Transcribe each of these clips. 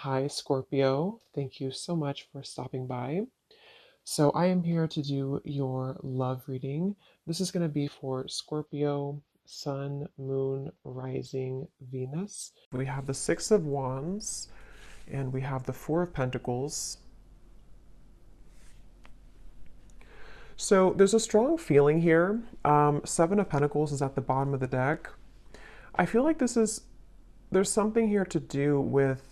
Hi, Scorpio. Thank you so much for stopping by. So, I am here to do your love reading. This is going to be for Scorpio, Sun, Moon, Rising, Venus. We have the Six of Wands and we have the Four of Pentacles. So, there's a strong feeling here. Seven of Pentacles is at the bottom of the deck. I feel like there's something here to do with.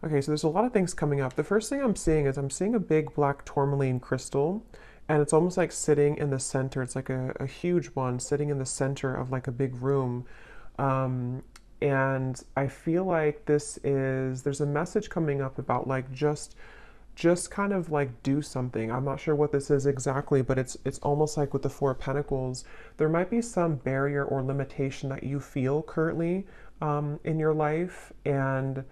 Okay, so there's a lot of things coming up. The first thing I'm seeing is I'm seeing a big black tourmaline crystal, and it's almost like sitting in the center. It's like a huge one sitting in the center of like a big room. Um, and I feel like there's a message coming up about like just kind of like do something. I'm not sure what this is exactly, but it's almost like with the Four of Pentacles, there might be some barrier or limitation that you feel currently in your life, and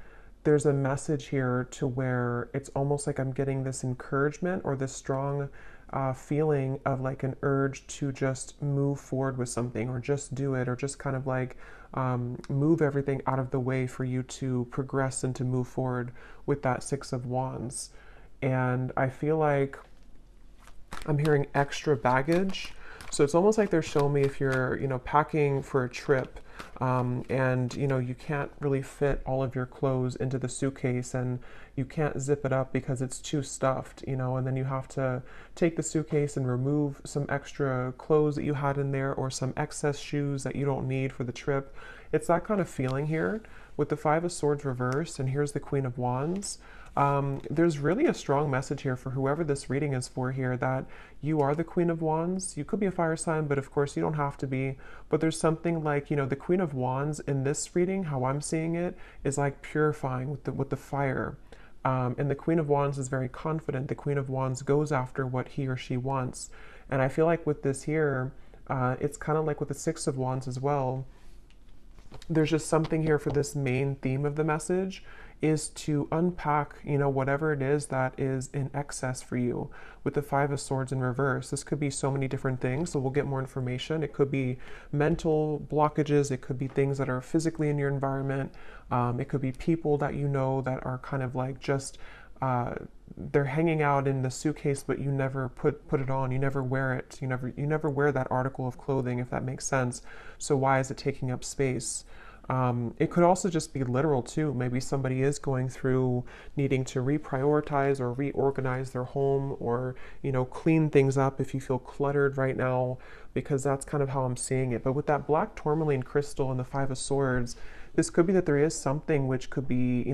there's a message here to where it's almost like I'm getting this encouragement or this strong feeling of like an urge to just move forward with something or just do it or just kind of like move everything out of the way for you to progress and to move forward with that Six of Wands. And I feel like I'm hearing extra baggage. So it's almost like they're showing me if you're, packing for a trip, and, you can't really fit all of your clothes into the suitcase and you can't zip it up because it's too stuffed, and then you have to take the suitcase and remove some extra clothes that you had in there or some excess shoes that you don't need for the trip. It's that kind of feeling here with the Five of Swords reversed, and here's the Queen of Wands. There's really a strong message here for whoever this reading is for here that you are the Queen of Wands. You could be a fire sign, but of course you don't have to be. But there's something like, the Queen of Wands in this reading, how I'm seeing it, is like purifying with the fire. And the Queen of Wands is very confident. The Queen of Wands goes after what he or she wants. And I feel like with this here, it's kind of like with the Six of Wands as well. There's just something here for this main theme of the message is to unpack, whatever it is that is in excess for you with the Five of Swords in reverse. This could be so many different things, so we'll get more information. It could be mental blockages. It could be things that are physically in your environment. It could be people that that are kind of like just they're hanging out in the suitcase, but you never put it on. You never wear it. You never wear that article of clothing, if that makes sense. So why is it taking up space? It could also just be literal too. Maybe somebody is going through needing to reprioritize or reorganize their home or, clean things up if you feel cluttered right now, because that's kind of how I'm seeing it. But with that black tourmaline crystal and the Five of Swords, this could be that there is something which could be,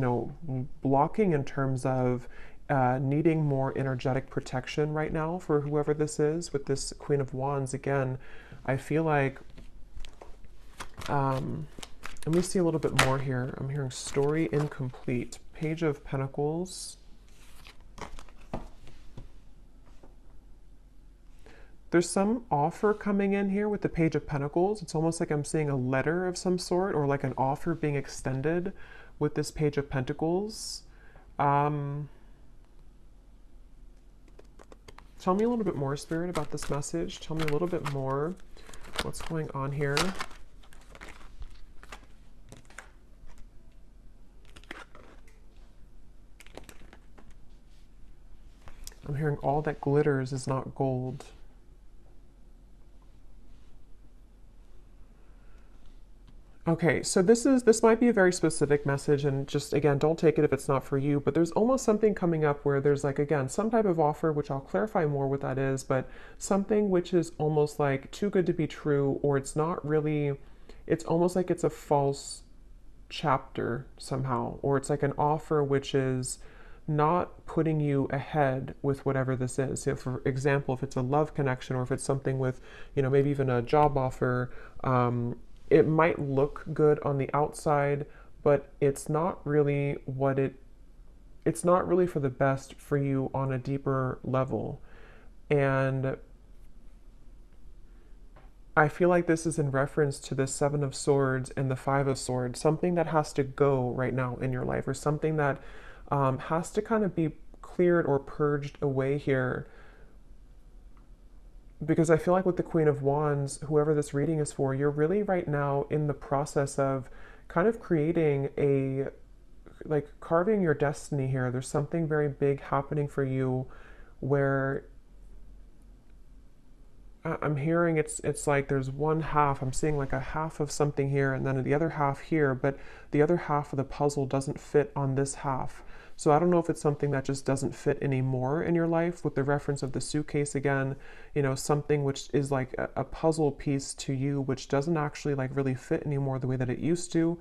blocking in terms of needing more energetic protection right now for whoever this is. With this Queen of Wands, again, I feel like, let me see a little bit more here. I'm hearing story incomplete. Page of Pentacles. There's some offer coming in here with the Page of Pentacles. It's almost like I'm seeing a letter of some sort or like an offer being extended with this Page of Pentacles. Tell me a little bit more, Spirit, about this message. Tell me a little bit more. What's going on here? I'm hearing all that glitters is not gold. Okay, so this might be a very specific message, and just again, don't take it if it's not for you, but there's almost something coming up where there's like, again, some type of offer, which I'll clarify more what that is, but something which is almost like too good to be true, or it's not really, it's almost like it's a false chapter somehow, or it's like an offer which is not putting you ahead with whatever this is. So for example, if it's a love connection or if it's something with, maybe even a job offer, it might look good on the outside, but it's not really it's not really for the best for you on a deeper level. And I feel like this is in reference to the Seven of Swords and the Five of Swords, something that has to go right now in your life, or something that has to kind of be cleared or purged away here. Because I feel like with the Queen of Wands, whoever this reading is for, you're really right now in the process of kind of creating like carving your destiny here. There's something very big happening for you where I'm hearing it's like there's one half. I'm seeing like a half of something here and then the other half here, but the other half of the puzzle doesn't fit on this half. So I don't know if it's something that just doesn't fit anymore in your life, with the reference of the suitcase again, you know, something which is like a puzzle piece to you, which doesn't actually like really fit anymore the way that it used to.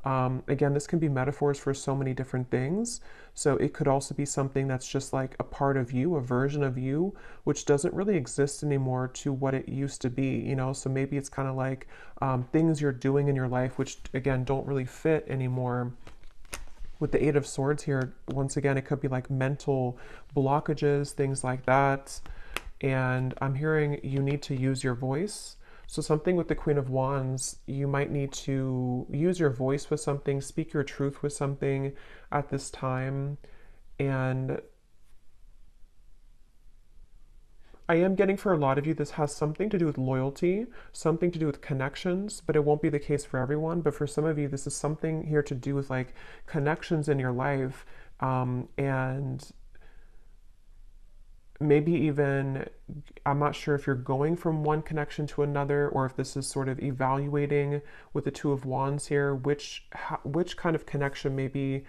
Again, this can be metaphors for so many different things. So it could also be something that's just like a part of you, a version of you, which doesn't really exist anymore to what it used to be, you know? So maybe it's kind of like things you're doing in your life, which again, don't really fit anymore. With the Eight of Swords here, once again, it could be like mental blockages, things like that. And I'm hearing you need to use your voice. So something with the Queen of Wands, you might need to use your voice with something, speak your truth with something at this time. And I am getting for a lot of you, this has something to do with loyalty, something to do with connections, but it won't be the case for everyone. But for some of you, this is something here to do with like connections in your life, and maybe even, I'm not sure if you're going from one connection to another, or if this is sort of evaluating with the Two of Wands here, which kind of connection maybe,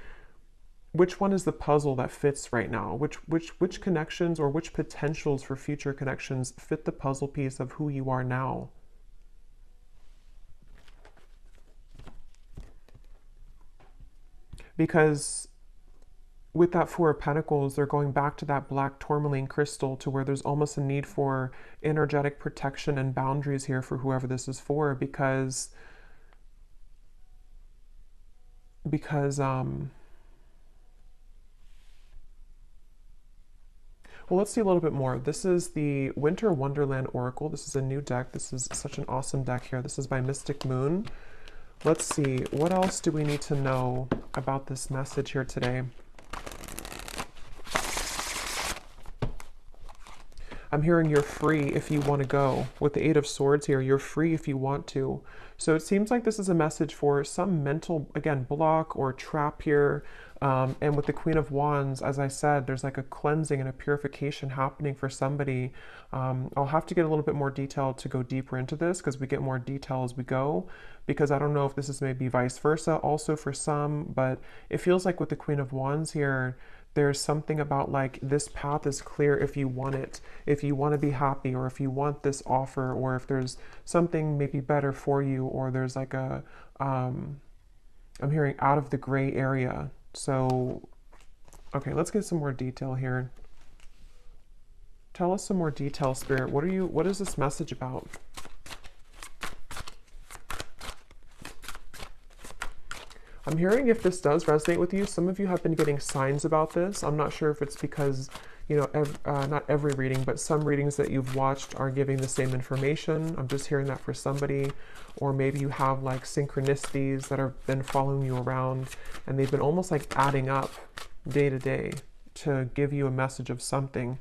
which one is the puzzle that fits right now? Which connections or which potentials for future connections fit the puzzle piece of who you are now? Because with that Four of Pentacles, they're going back to that black tourmaline crystal, to where there's almost a need for energetic protection and boundaries here for whoever this is for, because well, let's see a little bit more. This is the Winter Wonderland Oracle. This is a new deck. This is such an awesome deck here. This is by Mystic Moon. Let's see, what else do we need to know about this message here today? I'm hearing you're free if you want to go. With the Eight of Swords here, you're free if you want to. So it seems like this is a message for some mental, again, block or trap here. And with the Queen of Wands, as I said, there's like a cleansing and a purification happening for somebody. I'll have to get a little bit more detail to go deeper into this, because we get more detail as we go, because I don't know if this is maybe vice versa also for some, but it feels like with the Queen of Wands here, there's something about like this path is clear if you want it, if you want to be happy, or if you want this offer, or if there's something maybe better for you, or there's like a, I'm hearing out of the gray area. So, okay, let's get some more detail here. Tell us some more detail, Spirit. What is this message about? I'm hearing, if this does resonate with you, some of you have been getting signs about this. I'm not sure if it's because, you know, not every reading, but some readings that you've watched are giving the same information. I'm just hearing that for somebody. Or maybe you have like synchronicities that have been following you around, and they've been almost like adding up day to day to give you a message of something.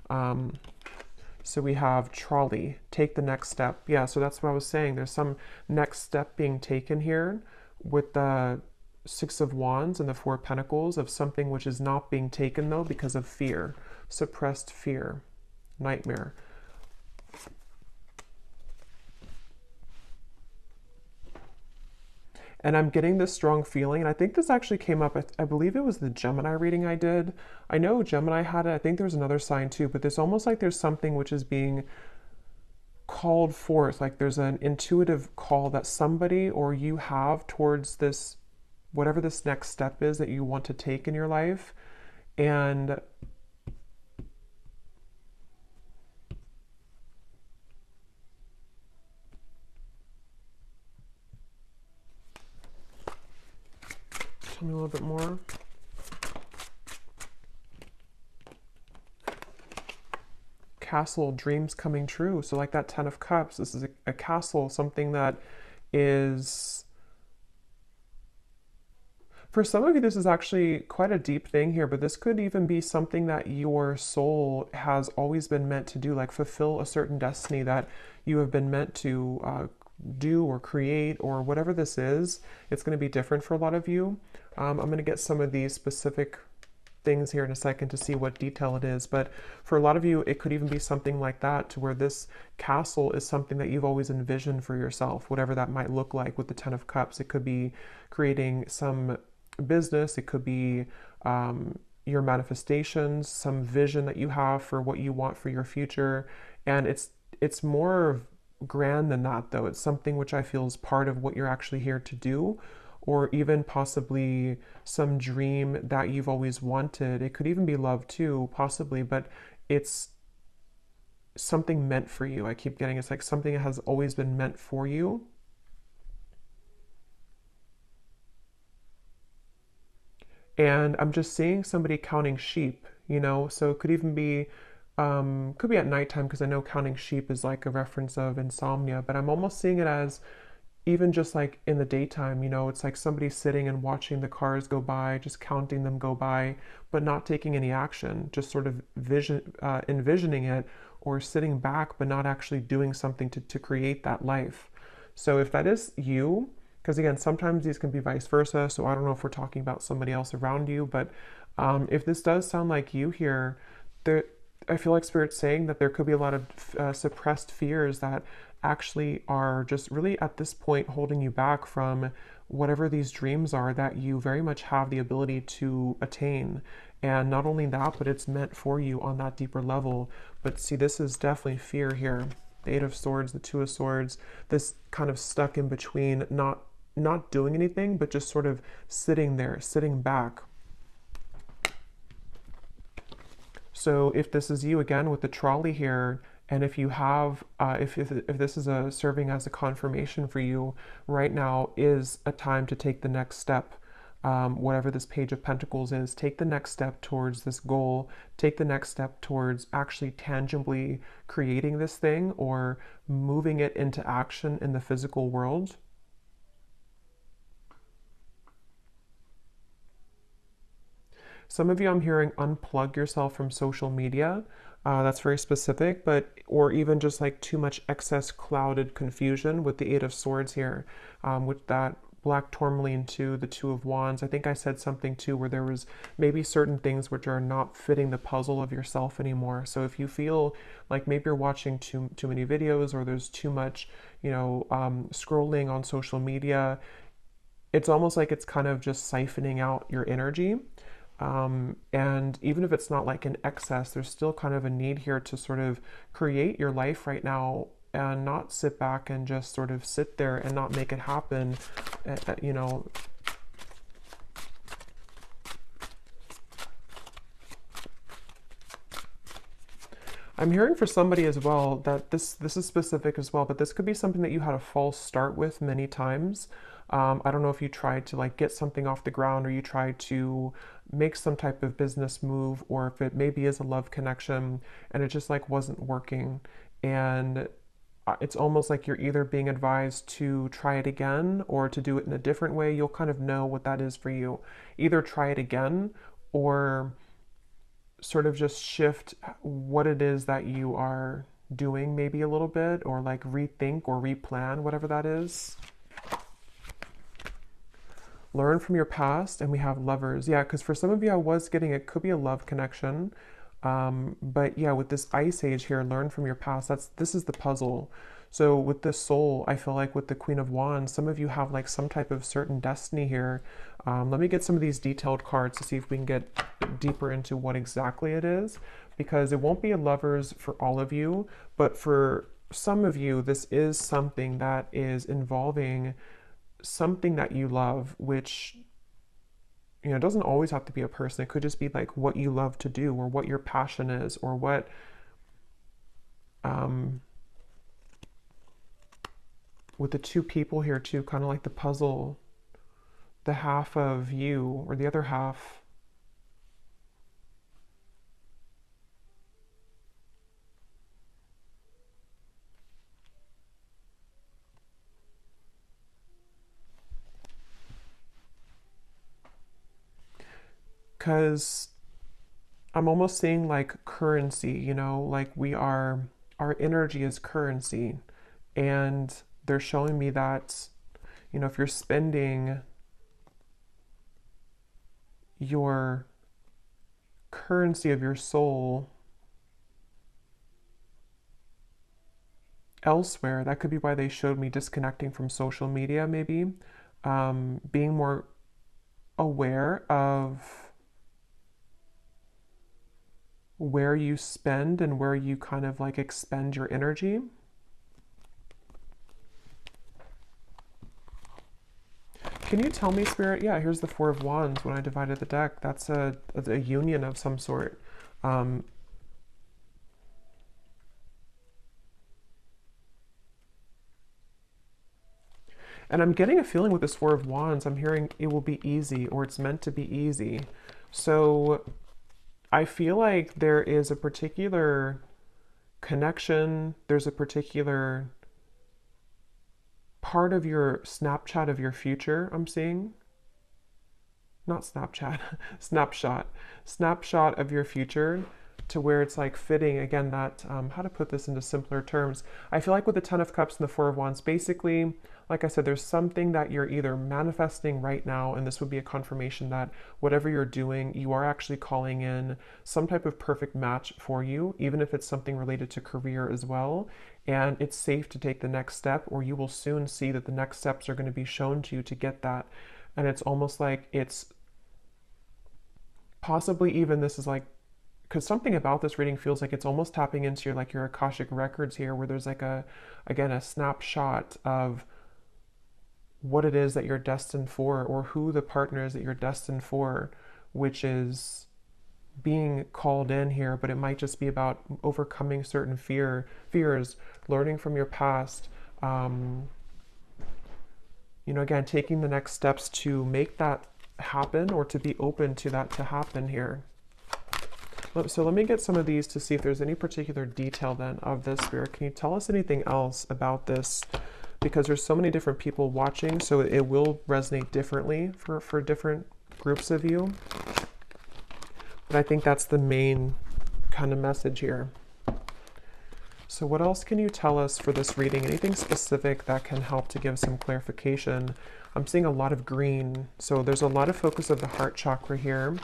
So we have trolley, take the next step. Yeah, so that's what I was saying. There's some next step being taken here with the Six of Wands and the Four of Pentacles, of something which is not being taken though because of fear, suppressed fear, nightmare. And I'm getting this strong feeling, and I think this actually came up, I believe it was the Gemini reading I did. I know Gemini had it, I think there's another sign too, but there's almost like there's something which is being called forth, like there's an intuitive call that somebody or you have towards this, whatever this next step is that you want to take in your life. And tell me a little bit more. Castle, dreams coming true. So like that Ten of Cups, this is a castle, something that is, for some of you, this is actually quite a deep thing here, but this could even be something that your soul has always been meant to do, like fulfill a certain destiny that you have been meant to do or create or whatever this is, it's going to be different for a lot of you. I'm going to get some of these specific things here in a second to see what detail it is, but for a lot of you, it could even be something like that, to where this castle is something that you've always envisioned for yourself, whatever that might look like with the Ten of Cups. It could be creating some business, it could be your manifestations, some vision that you have for what you want for your future, and it's more grand than that, though. It's something which I feel is part of what you're actually here to do, or even possibly some dream that you've always wanted. It could even be love too, possibly, but it's something meant for you. I keep getting it's like something that has always been meant for you. And I'm just seeing somebody counting sheep, so it could even be could be at nighttime, because I know counting sheep is like a reference of insomnia, but I'm almost seeing it as even just like in the daytime, it's like somebody sitting and watching the cars go by, just counting them go by, but not taking any action, just sort of envisioning it, or sitting back, but not actually doing something to create that life. So if that is you, because again, sometimes these can be vice versa, so I don't know if we're talking about somebody else around you, but if this does sound like you here, there, I feel like Spirit's saying that there could be a lot of suppressed fears that actually are just really at this point holding you back from whatever these dreams are that you very much have the ability to attain. And not only that, but it's meant for you on that deeper level. But see, this is definitely fear here. The Eight of Swords, the Two of Swords, this kind of stuck in between, not doing anything, but just sort of sitting there, sitting back. So if this is you again with the trolley here, and if you have, if this is serving as a confirmation for you, right now is a time to take the next step. Whatever this Page of Pentacles is, take the next step towards this goal, take the next step towards actually tangibly creating this thing or moving it into action in the physical world. Some of you, I'm hearing, unplug yourself from social media. That's very specific, but or even just like too much excess clouded confusion with the Eight of Swords here, with that black tourmaline to the Two of Wands. I think I said something too where there was maybe certain things which are not fitting the puzzle of yourself anymore. So if you feel like maybe you're watching too many videos, or there's too much, scrolling on social media, it's almost like it's kind of just siphoning out your energy. And even if it's not like an excess, there's still kind of a need here to sort of create your life right now, and not sit back and just sort of sit there and not make it happen. I'm hearing for somebody as well that this is specific as well, but this could be something that you had a false start with many times. I don't know if you tried to like get something off the ground, or you tried to make some type of business move, or if it maybe is a love connection and it just like wasn't working. And it's almost like you're either being advised to try it again or to do it in a different way. You'll kind of know what that is for you. Either try it again, or sort of just shift what it is that you are doing maybe a little bit, or like rethink or replan, whatever that is. Learn from your past, and we have Lovers. Yeah, because for some of you, I was getting it could be a love connection. But yeah, with this Ice Age here, learn from your past. This is the puzzle. So with the Soul, I feel like with the Queen of Wands, some of you have like some type of certain destiny here. Let me get some of these detailed cards to see if we can get deeper into what exactly it is, because it won't be a Lovers for all of you, but for some of you, this is something that is involving something that you love, which it doesn't always have to be a person. It could just be like what you love to do, or what your passion is, or what with the two people here too, kind of like the puzzle, the half of you or the other half. Because I'm almost seeing like currency, like our energy is currency. And they're showing me that, you know, if you're spending your currency of your soul elsewhere, that could be why they showed me disconnecting from social media, maybe. Being more aware of where you spend and where you kind of like expend your energy. Can you tell me, Spirit? Yeah, here's the Four of Wands. When I divided the deck, that's a union of some sort. Um, and I'm getting a feeling with this Four of Wands, I'm hearing it will be easy, or it's meant to be easy. So I feel like there is a particular connection, there's a particular part of your Snapchat of your future I'm seeing. Not Snapchat, snapshot of your future, to where it's like fitting again that, how to put this into simpler terms. I feel like with the Ten of Cups and the Four of Wands, basically, like I said, there's something that you're either manifesting right now, and this would be a confirmation that whatever you're doing, you are actually calling in some type of perfect match for you, even if it's something related to career as well. And it's safe to take the next step, or you will soon see that the next steps are going to be shown to you to get that. And it's almost like it's possibly even, this is like, because something about this reading feels like it's almost tapping into your, like your Akashic records here, where there's like a, again, a snapshot of what it is that you're destined for, or who the partner is that you're destined for, which is being called in here. But it might just be about overcoming certain fears, learning from your past, you know, again, taking the next steps to make that happen, or to be open to that to happen here. So let me get some of these to see if there's any particular detail then of this, Spirit. Can you tell us anything else about this? Because there's so many different people watching, so it will resonate differently for different groups of you. But I think that's the main kind of message here. So what else can you tell us for this reading? Anything specific that can help to give some clarification? I'm seeing a lot of green, so there's a lot of focus of the heart chakra here.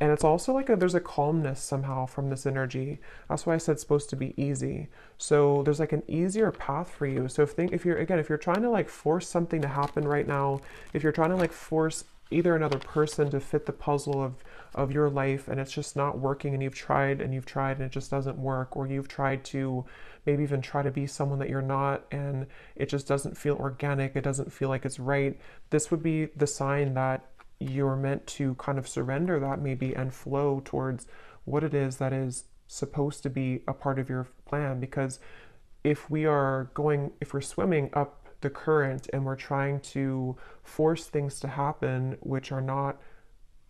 And it's also like there's a calmness somehow from this energy. That's why I said it's supposed to be easy. So there's like an easier path for you. So if you're trying to like force something to happen right now, if you're trying to like force either another person to fit the puzzle of your life, and it's just not working, and you've tried and it just doesn't work, or you've tried to maybe even try to be someone that you're not, and it just doesn't feel organic, it doesn't feel like it's right, this would be the sign that you're meant to kind of surrender that maybe and flow towards what it is that is supposed to be a part of your plan. Because if we're swimming up the current and we're trying to force things to happen which are not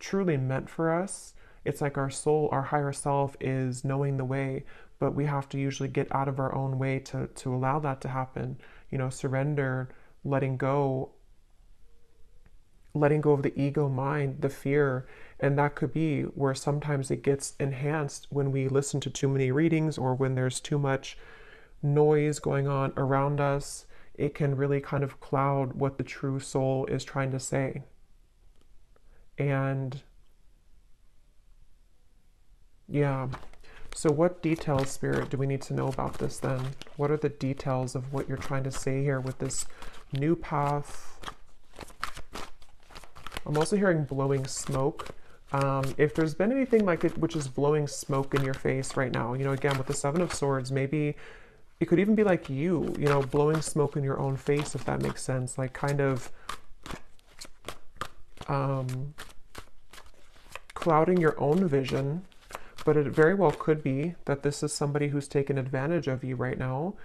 truly meant for us, it's like our soul, our higher self is knowing the way, but we have to usually get out of our own way to allow that to happen. You know, surrender, letting go of the ego mind, the fear. And that could be where sometimes it gets enhanced when we listen to too many readings, or when there's too much noise going on around us. It can really kind of cloud what the true soul is trying to say. And yeah, so what details, Spirit, do we need to know about this then? What are the details of what you're trying to say here with this new path? I'm also hearing blowing smoke. If there's been anything like it which is blowing smoke in your face right now, you know, again, with the Seven of Swords, maybe it could even be like you know, blowing smoke in your own face, if that makes sense. Like kind of clouding your own vision. But it very well could be that this is somebody who's taken advantage of you right now.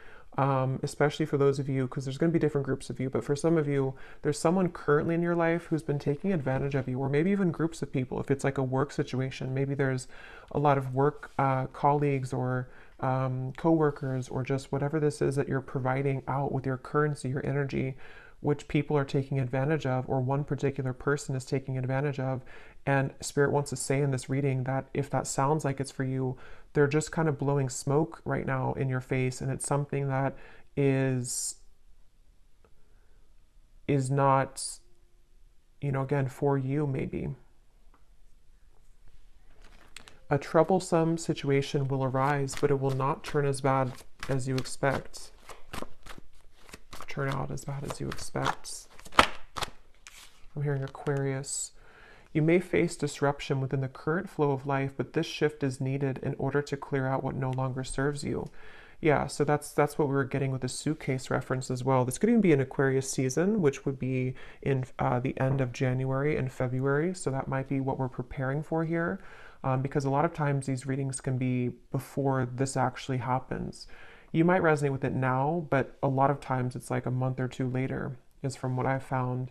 Especially for those of you, because there's going to be different groups of you, but for some of you, there's someone currently in your life who's been taking advantage of you, or maybe even groups of people. If it's like a work situation, maybe there's a lot of work colleagues, or co-workers, or just whatever this is that you're providing out with your currency, your energy, which people are taking advantage of, or one particular person is taking advantage of. And Spirit wants to say in this reading that if that sounds like it's for you, they're just kind of blowing smoke right now in your face, and it's something that is is not, again, for you maybe. A troublesome situation will arise, but it will not turn as bad as you expect. Turn out as bad as you expect. I'm hearing Aquarius. You may face disruption within the current flow of life, but this shift is needed in order to clear out what no longer serves you. Yeah, so that's what we were getting with the suitcase reference as well. This could even be an Aquarius season, which would be in the end of January and February. So that might be what we're preparing for here, because a lot of times these readings can be before this actually happens. You might resonate with it now, but a lot of times it's like a month or two later, is from what I've found.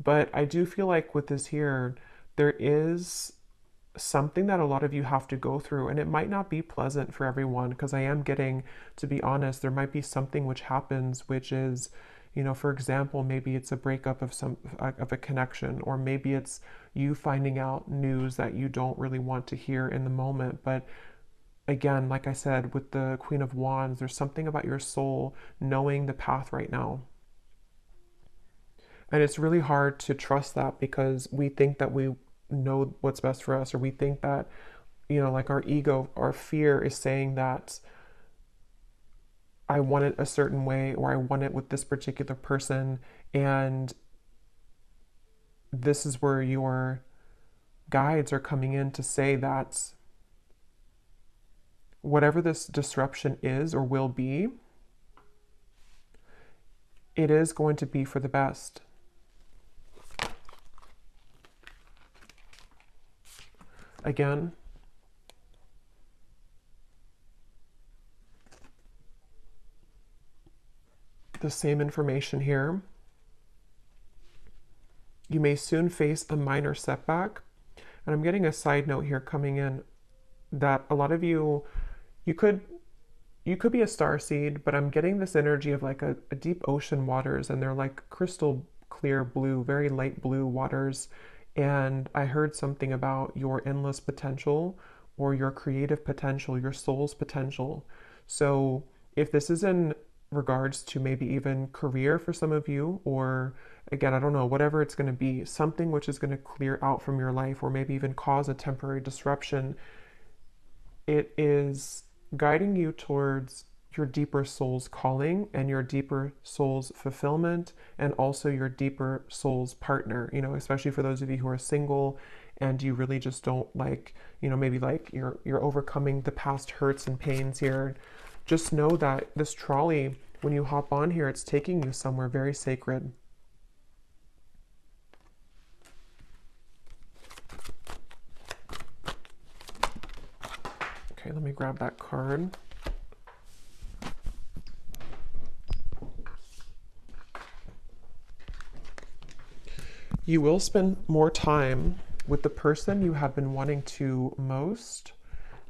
But I do feel like with this here, there is something that a lot of you have to go through, and it might not be pleasant for everyone, because I am getting, to be honest, there might be something which happens, which is, for example, maybe it's a breakup of a connection, or maybe it's you finding out news that you don't really want to hear in the moment. But again, like I said, with the Queen of Wands, there's something about your soul knowing the path right now. And it's really hard to trust that, because we think that we know what's best for us, or we think that, like our ego, our fear is saying that I want it a certain way, or I want it with this particular person. And this is where your guides are coming in to say that whatever this disruption is or will be, it is going to be for the best. Again, the same information here. You may soon face a minor setback. And I'm getting a side note here coming in that a lot of you could be a starseed, but I'm getting this energy of like a deep ocean waters, and they're like crystal clear blue, very light blue waters. And I heard something about your endless potential, or your creative potential, your soul's potential. So if this is in regards to maybe even career for some of you, or again, I don't know, whatever it's going to be, something which is going to clear out from your life, or maybe even cause a temporary disruption, it is guiding you towards your deeper soul's calling and your deeper soul's fulfillment, and also your deeper soul's partner, especially for those of you who are single and you really just don't like, maybe like you're overcoming the past hurts and pains here. Just know that this trolley, when you hop on here, it's taking you somewhere very sacred. Okay, let me grab that card. You will spend more time with the person you have been wanting to most.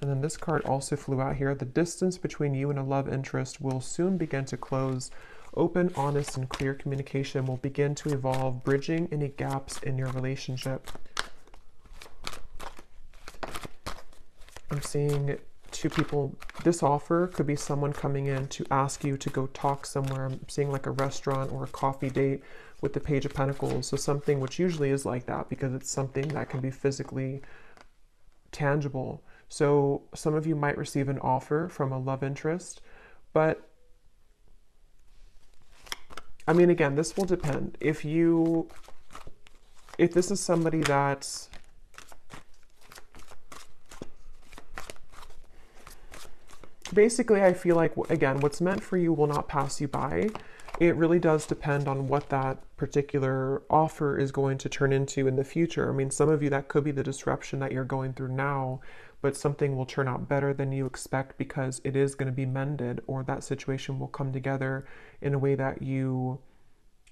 And then this card also flew out here. The distance between you and a love interest will soon begin to close. Open, honest, and clear communication will begin to evolve, bridging any gaps in your relationship. I'm seeing two people. This offer could be someone coming in to ask you to go talk somewhere. I'm seeing like a restaurant or a coffee date with the Page of Pentacles. So something which usually is like that, because it's something that can be physically tangible. So some of you might receive an offer from a love interest, but I mean, again, this will depend. If this is somebody that's basically, I feel like, again, what's meant for you will not pass you by. It really does depend on what that particular offer is going to turn into in the future. I mean, some of you, that could be the disruption that you're going through now, but something will turn out better than you expect, because it is going to be mended, or that situation will come together in a way that you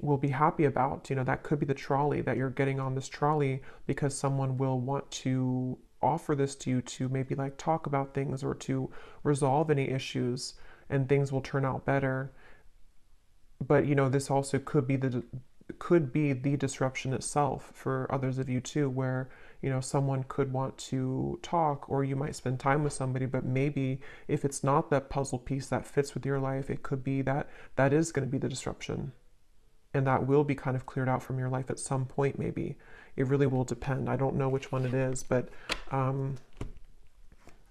will be happy about. That could be the trolley, that you're getting on this trolley because someone will want to offer this to you to maybe like talk about things, or to resolve any issues, and things will turn out better. But this also could be the disruption itself for others of you too, where someone could want to talk, or you might spend time with somebody, but maybe if it's not that puzzle piece that fits with your life, it could be that is going to be the disruption. and that will be kind of cleared out from your life at some point, maybe. It really will depend. I don't know which one it is, but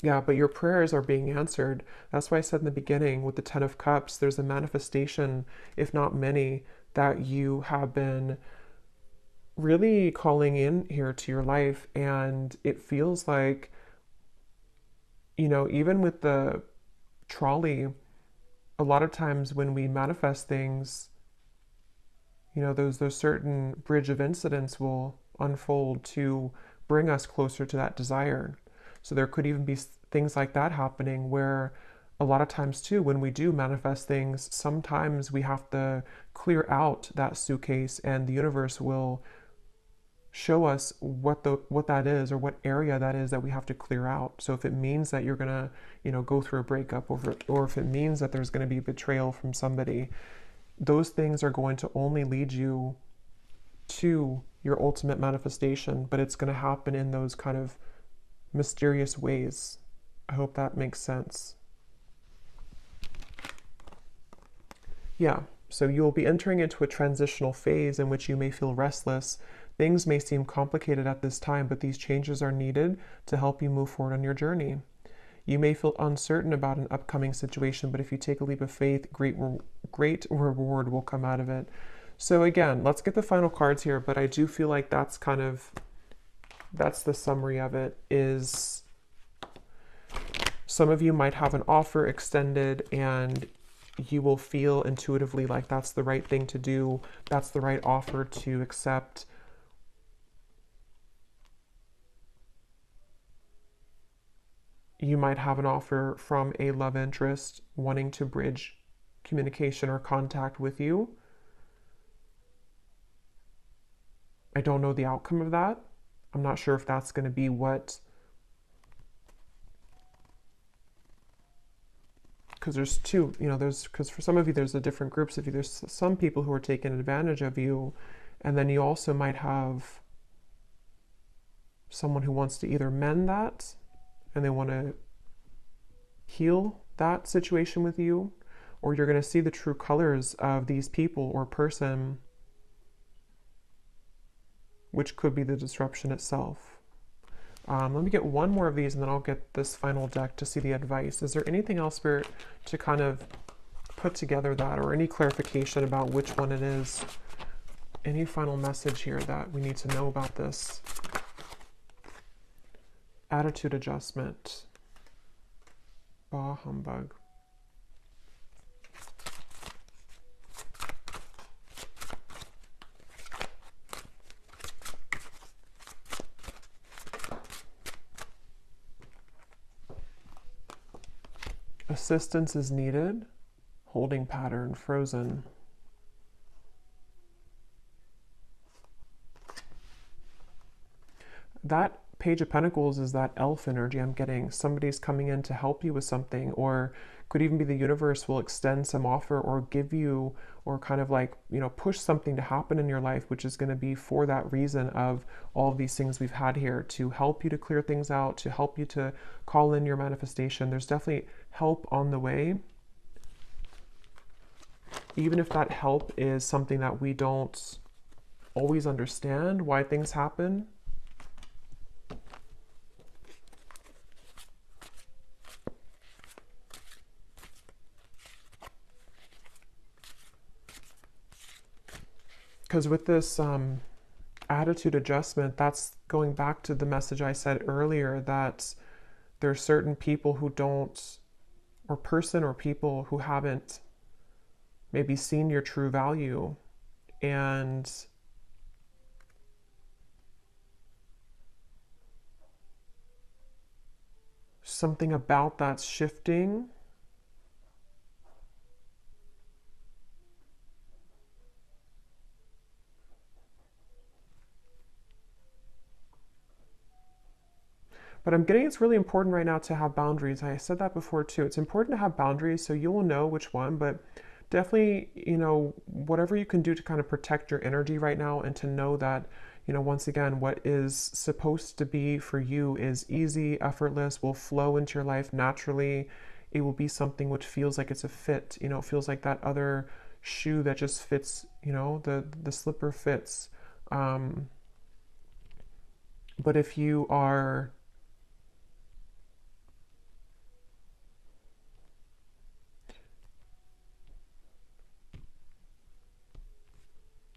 yeah, but your prayers are being answered. That's why I said in the beginning with the Ten of Cups, there's a manifestation, if not many, that you have been really calling in here to your life. And it feels like, even with the trolley, a lot of times when we manifest things, those certain bridge of incidents will unfold to bring us closer to that desire. So there could even be things like that happening where a lot of times too, when we do manifest things, sometimes we have to clear out that suitcase and the universe will show us what that is or what area that is that we have to clear out. So if it means that you're gonna, go through a breakup or if it means that there's gonna be betrayal from somebody, those things are going to only lead you to your ultimate manifestation, but it's going to happen in those kind of mysterious ways. I hope that makes sense. Yeah, so you'll be entering into a transitional phase in which you may feel restless. Things may seem complicated at this time, but these changes are needed to help you move forward on your journey. You may feel uncertain about an upcoming situation, but if you take a leap of faith, great reward will come out of it. So again, let's get the final cards here, but I do feel like that's the summary of it. Is some of you might have an offer extended and you will feel intuitively like that's the right thing to do. That's the right offer to accept. You might have an offer from a love interest wanting to bridge communication or contact with you. I don't know the outcome of that. I'm not sure if that's going to be what, because there's two, because for some of you, there's the different groups of you. There's some people who are taking advantage of you, and then you also might have someone who wants to either mend that and they want to heal that situation with you, or you're going to see the true colors of these people or person, which could be the disruption itself. Let me get one more of these and then I'll get this final deck to see the advice. Is there anything else, Spirit, to kind of put together that, or any clarification about which one it is? Any final message here that we need to know about this? Attitude adjustment. Bah humbug. Assistance is needed. Holding pattern, frozen. That Page of Pentacles is that elf energy I'm getting. Somebody's coming in to help you with something, or could even be the universe will extend some offer or give you, or kind of like, push something to happen in your life, which is going to be for that reason of all of these things we've had here, to help you to clear things out, to help you to call in your manifestation. There's definitely help on the way. Even if that help is something that we don't always understand why things happen. Because with this attitude adjustment, that's going back to the message I said earlier, that there are certain people who don't, or person or people who haven't maybe seen your true value, and something about that's shifting. But I'm getting it's really important right now to have boundaries. I said that before too. It's important to have boundaries so you will know which one, but definitely, whatever you can do to kind of protect your energy right now, and to know that, once again, what is supposed to be for you is easy, effortless, will flow into your life naturally. It will be something which feels like it's a fit, it feels like that other shoe that just fits you know, the slipper fits. Um, but if you are,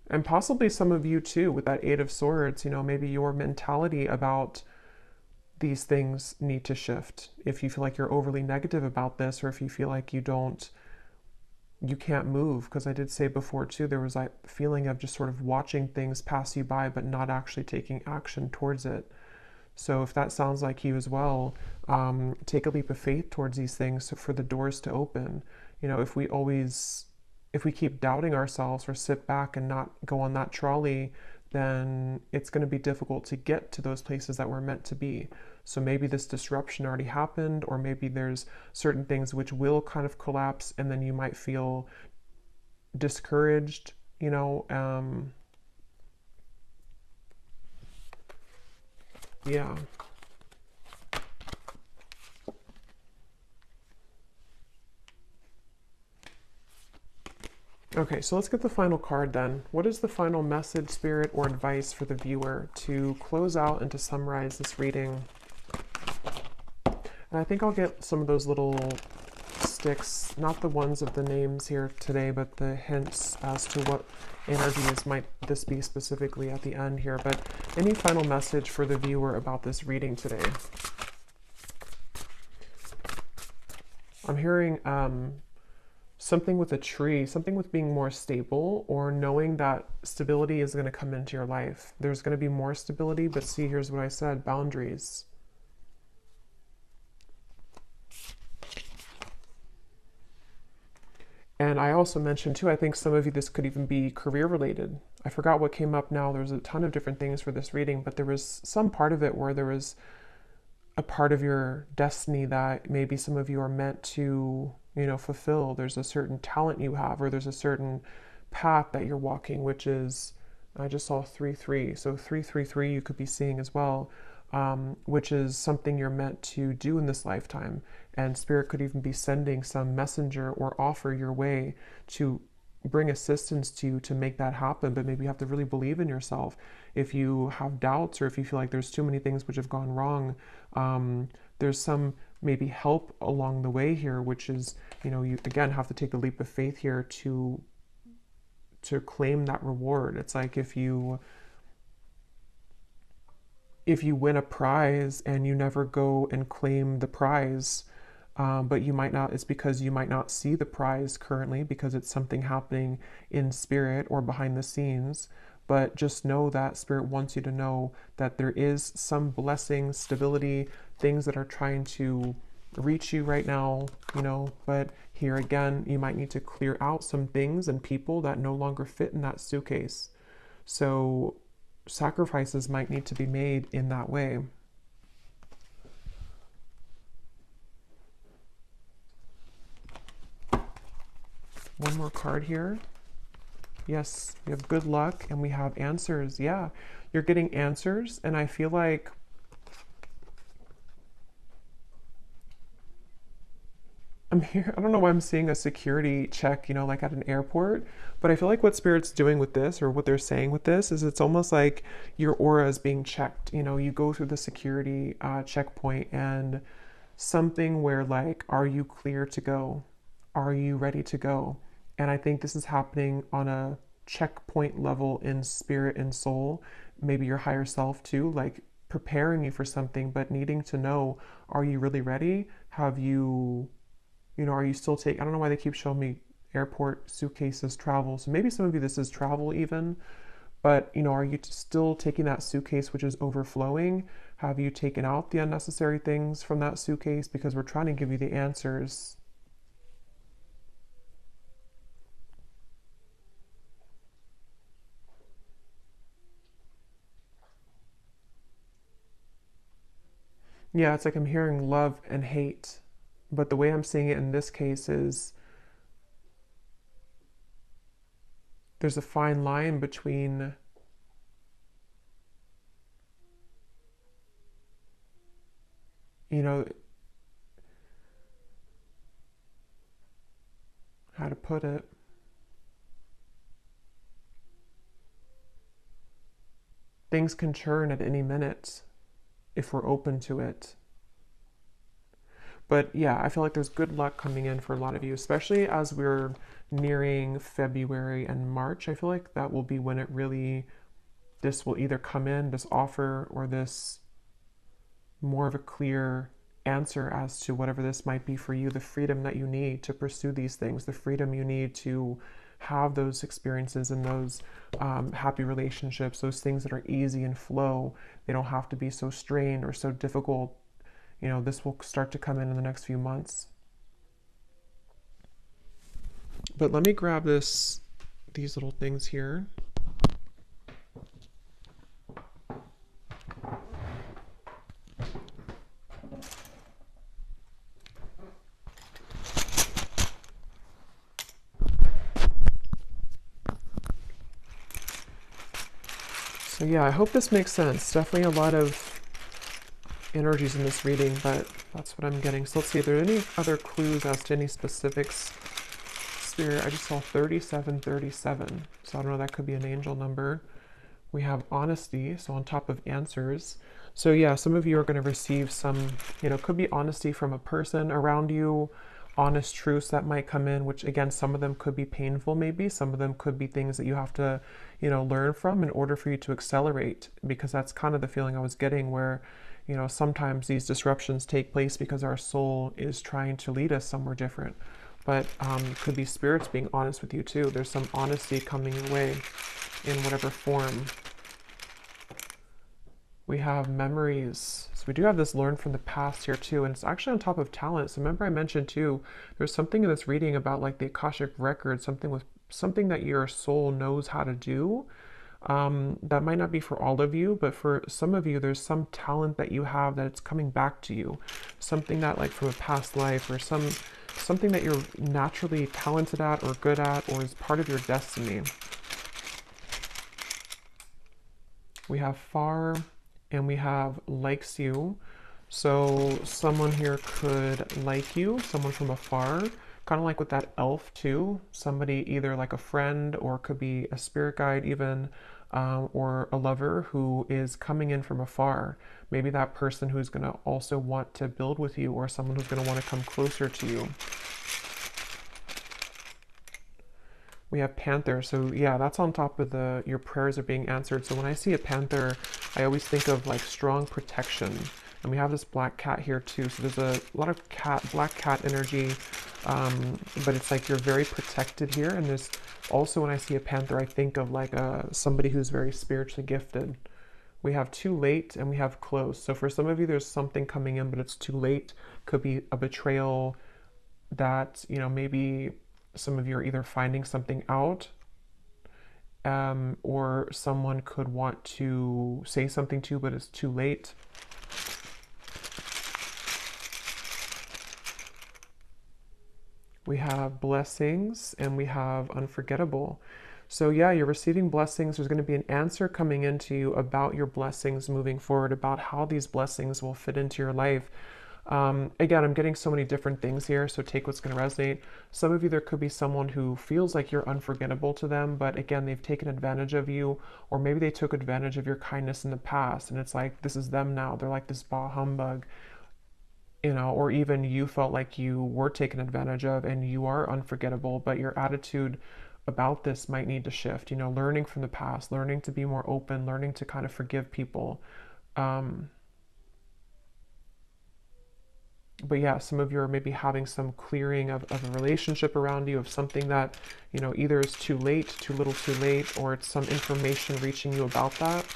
and possibly some of you too, with that Eight of Swords, you know, maybe your mentality about these things need to shift. If you feel like you're overly negative about this, or if you feel like you can't move, because I did say before too, there was that feeling of just sort of watching things pass you by, but not actually taking action towards it. So if that sounds like you as well, take a leap of faith towards these things for the doors to open. You know, if we keep doubting ourselves or sit back and not go on that trolley, then it's going to be difficult to get to those places that we're meant to be. So maybe this disruption already happened, or maybe there's certain things which will kind of collapse, and then you might feel discouraged, you know. Yeah. Okay, so let's get the final card then. What is the final message, spirit, or advice for the viewer to close out and to summarize this reading? And I think I'll get some of those little sticks, not the ones of the names here today, but the hints as to what energies might this be specifically at the end here. But any final message for the viewer about this reading today? I'm hearing something with a tree, something with being more stable, or knowing that stability is going to come into your life. There's going to be more stability, but see, here's what I said, boundaries. And I also mentioned too, I think some of you, this could even be career related. I forgot what came up now. There's a ton of different things for this reading, but there was some part of it where there was a part of your destiny that maybe some of you are meant to, you know, fulfill. There's a certain talent you have, or there's a certain path that you're walking, which is, I just saw 3-3. So 3-3-3 you could be seeing as well, which is something you're meant to do in this lifetime. And Spirit could even be sending some messenger or offer your way to bring assistance to you to make that happen. But maybe you have to really believe in yourself. If you have doubts, or if you feel like there's too many things which have gone wrong, there's some maybe help along the way here, which is, you know, you again have to take a leap of faith here to claim that reward. It's like if you win a prize and you never go and claim the prize, but you might not, it's because you might not see the prize currently because it's something happening in spirit or behind the scenes. But just know that Spirit wants you to know that there is some blessing, stability, things that are trying to reach you right now, you know. But here again, you might need to clear out some things and people that no longer fit in that suitcase. So sacrifices might need to be made in that way. One more card here. Yes, we have good luck and we have answers. Yeah, you're getting answers, and I feel like I'm here. I don't know why I'm seeing a security check, you know, like at an airport, but I feel like what Spirit's doing with this, or what they're saying with this, is it's almost like your aura is being checked. You know, you go through the security checkpoint, and something where, like, are you clear to go? Are you ready to go? And I think this is happening on a checkpoint level in spirit and soul, maybe your higher self too, like preparing you for something, but needing to know, are you really ready? Have you, you know, are you still taking, I don't know why they keep showing me airport suitcases, travel. So maybe some of you, this is travel even, but, you know, are you still taking that suitcase which is overflowing? Have you taken out the unnecessary things from that suitcase? Because we're trying to give you the answers. Yeah, it's like I'm hearing love and hate, but the way I'm seeing it in this case is there's a fine line between, you know, how to put it. things can churn at any minute if we're open to it. But yeah, I feel like there's good luck coming in for a lot of you, especially as we're nearing February and March. I feel like that will be when it really, this will either come in, this offer, or this more of a clear answer as to whatever this might be for you, the freedom that you need to pursue these things, the freedom you need to have those experiences and those happy relationships, those things that are easy and flow. They don't have to be so strained or so difficult. You know, this will start to come in the next few months. But let me grab these little things here. So yeah, I hope this makes sense. Definitely a lot of energies in this reading, but that's what I'm getting. So let's see if there are any other clues as to any specifics. Spirit, I just saw 3737. So I don't know, that could be an angel number. We have honesty, so on top of answers. So yeah, some of you are going to receive some, you know, could be honesty from a person around you, honest truths that might come in, which again, some of them could be painful maybe, some of them could be things that you have to, you know, learn from in order for you to accelerate, because that's kind of the feeling I was getting where, you know, sometimes these disruptions take place because our soul is trying to lead us somewhere different. But could be spirits being honest with you too. There's some honesty coming your way in whatever form. We have memories. So we do have this learn from the past here too, and it's actually on top of talent. So remember I mentioned too, there's something in this reading about like the Akashic record, something that your soul knows how to do. That might not be for all of you, but for some of you, there's some talent that you have that it's coming back to you. Something that like from a past life, or something that you're naturally talented at or good at, or is part of your destiny. We have far and we have likes you. So someone here could like you, someone from afar, kind of like with that elf too. Somebody either like a friend or could be a spirit guide even, or a lover who is coming in from afar. Maybe that person who's going to also want to build with you, or someone who's going to want to come closer to you. We have panther, so yeah, that's on top of your prayers are being answered. So when I see a panther, I always think of like strong protection. And we have this black cat here too. So there's a lot of black cat energy, but it's like you're very protected here. And there's also, when I see a panther, I think of like somebody who's very spiritually gifted. We have too late and we have close. So for some of you, there's something coming in, but it's too late. Could be a betrayal that, you know, maybe some of you are either finding something out, or someone could want to say something to you, but it's too late. We have blessings and we have unforgettable. So yeah, you're receiving blessings. There's going to be an answer coming into you about your blessings moving forward, about how these blessings will fit into your life. Again, I'm getting so many different things here, so take what's going to resonate. Some of you, there could be someone who feels like you're unforgettable to them, but again, they've taken advantage of you, or maybe they took advantage of your kindness in the past, and it's like, this is them now. They're like this bah humbug, you know, or even you felt like you were taken advantage of and you are unforgettable, but your attitude about this might need to shift, you know, learning from the past, learning to be more open, learning to kind of forgive people. But yeah, some of you are maybe having some clearing of a relationship around you, of something that, you know, either is too late, too little too late, or it's some information reaching you about that.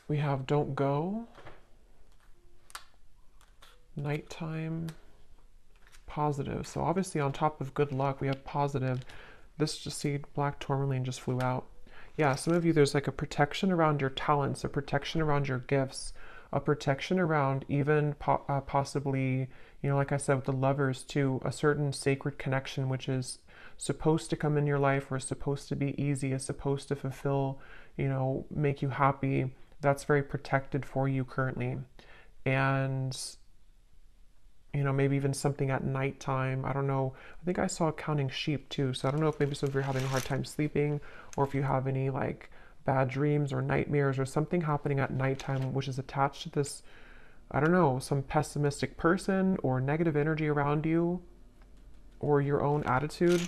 We have don't go, nighttime, positive. So obviously on top of good luck, we have positive. This just see black tourmaline just flew out. Yeah, some of you, there's like a protection around your talents, a protection around your gifts, a protection around even possibly, you know, like I said, with the lovers too, a certain sacred connection, which is supposed to come in your life, or is supposed to be easy, is supposed to fulfill, you know, make you happy. That's very protected for you currently. And you know, maybe even something at nighttime. I don't know. I think I saw counting sheep too. So I don't know if maybe some of you are having a hard time sleeping, or if you have any like bad dreams or nightmares or something happening at nighttime which is attached to this, I don't know, some pessimistic person or negative energy around you or your own attitude.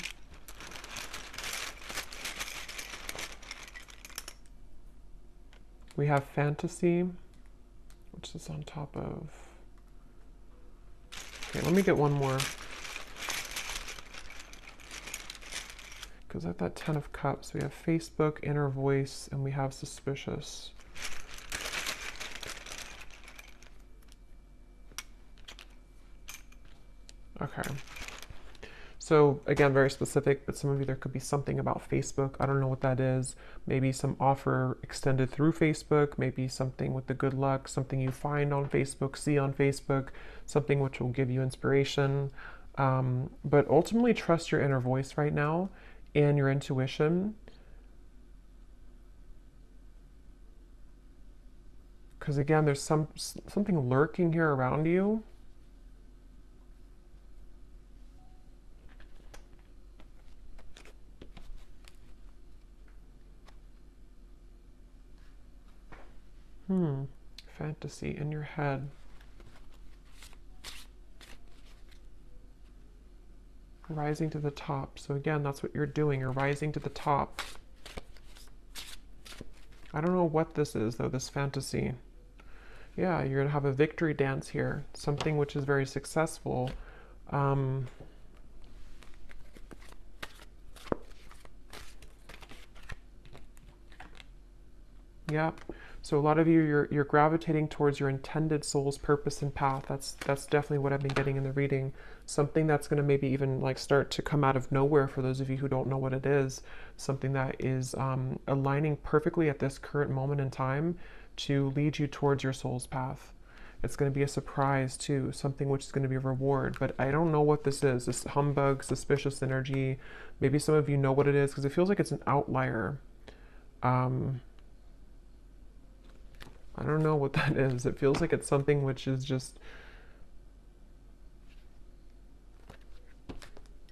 We have fantasy, which is on top of... Okay, let me get one more. Because at that 10 of Cups, we have Facebook, inner voice, and we have suspicious. Okay. So again, very specific, but some of you, there could be something about Facebook. I don't know what that is. Maybe some offer extended through Facebook, maybe something with the good luck, something you find on Facebook, see on Facebook, something which will give you inspiration. But ultimately trust your inner voice right now and your intuition. Because again, there's something lurking here around you. Fantasy in your head. Rising to the top. So again, that's what you're doing. You're rising to the top. I don't know what this is, though, this fantasy. Yeah, you're going to have a victory dance here. Something which is very successful. Yeah. So a lot of you, you're gravitating towards your intended soul's purpose and path. That's definitely what I've been getting in the reading. Something that's going to maybe even like start to come out of nowhere for those of you who don't know what it is. Something that is aligning perfectly at this current moment in time to lead you towards your soul's path. It's going to be a surprise too, something which is going to be a reward. But I don't know what this is. This humbug, suspicious energy. Maybe some of you know what it is because it feels like it's an outlier. I don't know what that is. It feels like it's something which is just...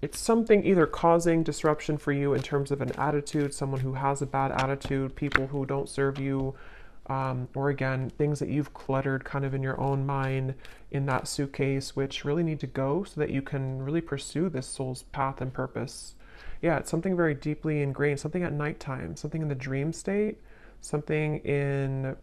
It's something either causing disruption for you in terms of an attitude, someone who has a bad attitude, people who don't serve you, or again, things that you've cluttered kind of in your own mind in that suitcase, which really need to go so that you can really pursue this soul's path and purpose. Yeah, it's something very deeply ingrained, something at nighttime, something in the dream state, something in...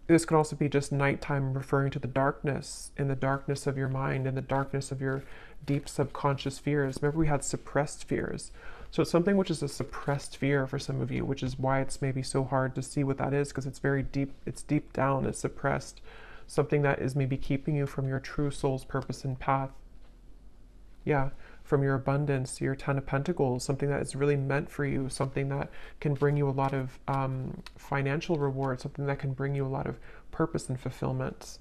This can also be just nighttime, referring to the darkness, in the darkness of your mind, in the darkness of your deep subconscious fears. Remember, we had suppressed fears. So it's something which is a suppressed fear for some of you, which is why it's maybe so hard to see what that is, because it's very deep, it's deep down, it's suppressed. Something that is maybe keeping you from your true soul's purpose and path. Yeah, from your abundance, your 10 of Pentacles, something that is really meant for you, something that can bring you a lot of financial reward, something that can bring you a lot of purpose and fulfillment.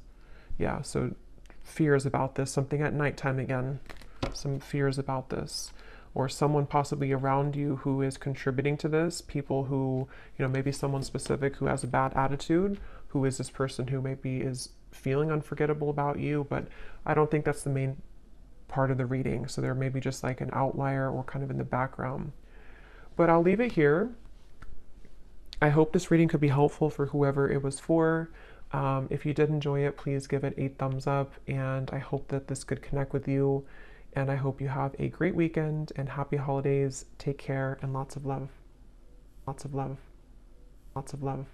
Yeah, so fears about this, something at nighttime again, some fears about this, or someone possibly around you who is contributing to this, people who, you know, maybe someone specific who has a bad attitude, who is this person who maybe is feeling unforgettable about you, but I don't think that's the main part of the reading. So there may be just like an outlier or kind of in the background. But I'll leave it here. I hope this reading could be helpful for whoever it was for. If you did enjoy it, please give it a thumbs up, and I hope that this could connect with you. And I hope you have a great weekend and happy holidays. Take care and lots of love. Lots of love. Lots of love.